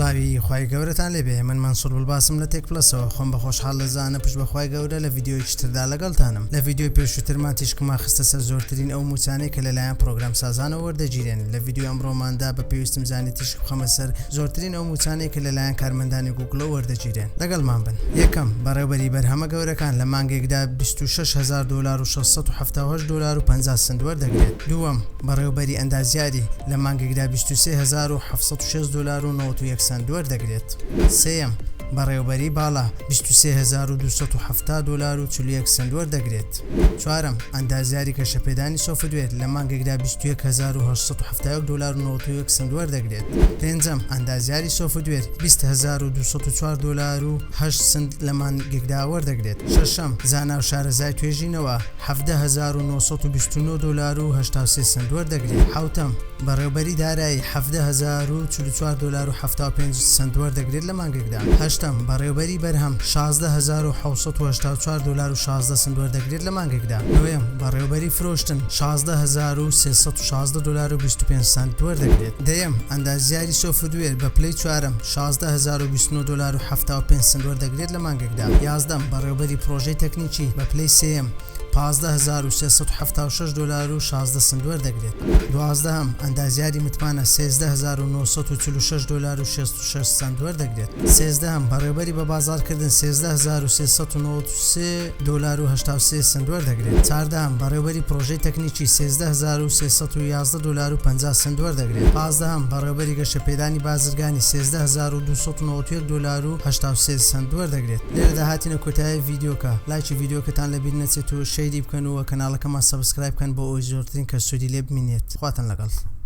سڵاوی خوای گەورەتان لێبێ من منسوور بڵباسم لە تێک پلەسەوە خۆم بە خۆشحاڵ لەزانە پشت بەخوای گەورە لە ڤیدیۆیەکی تردا لەگەڵتانم لە ڤیدیۆی پێشووترمان تیشکما خستە سەر زۆرترین ئەو موچانەی کە لەلایەن پرۆگرام سازانەوە وەردەگیرێن لە ڤیدیۆ ئەمڕۆماندا بە پێویستم زانی تیشک بخەمە سەر زۆرترین ئەو موچانەی کە لەلایەن کارمەندانی گوگڵەوە وەردەگیرێن لەگەڵمان بن. یەکەم بەڕێوەبەری بەرهەمە گەورەکان لە مانگێکدا $26,000 و $678.50 وەردەگرێت. دووەم بەڕێوەبەری ئەندازیاری لە مانگێکدا $23,706.91 وەردەگرێت. سێیەم بەڕێوەبەری باڵا $22,270.41 وەردەگرێت. چوارەم ئەندازیاری کەشەپێدانی سۆفتوێر لە مانگێکدا $21,871.91 وەردەگرێت. پێنجەم ئەندازیاری سۆفتوێر $20,204.08 لە مانگێکدا وەردەگرێت. شەشەم زانا و شارەزای توێژینەوە $17,999.83 وەردەگرێت. حوتەم بەڕێوەبەری دارایی $17,044.75 وەردەگرێت لە مانگێکدا. هەشتم بەڕێوەبەری بەرهەم $16,716.16 وەردەگرێت لە مانگێکدا. نۆیەم بەڕێوەبەری فرۆشتن $16,316.25 وەردەگرێت. دەیەم ئەندازیاری سۆفتوێر بە پلەی چوارەم $16,029.75 وەردەگرێت لە مانگێکدا. یازدەم بەڕێوەبەری پرۆژەی تەکنیکی بە پلەی سێیەم $15,376.16 وەردەگرێت. دوازدەم ئەندازیاری متمانە $13,946.66 وەردەگرێت. سێزدەم بەڕێوەبەری بە بازارکردن $13,393.83 وەردەگرێت. چاردەم بەڕێوەبەری پرۆژەی تەکنیکی $13,311.50 وەردەگرێت. پازدەم بەڕێوەبەری گەشەپێدانی بازرگانی $13,291.83 وەردەگرێت. لێرە داهاتینە کۆتایی ڤیدیۆکە لایکی ڤیدیۆکەتان لەبیر نەچێت و شەیری بکەن و کەناڵەکەمان سەبسکرایب بکەن بۆ ئەوەی زۆرترین کەس سوودی لێ ببینێت. خواتان لەگەڵ.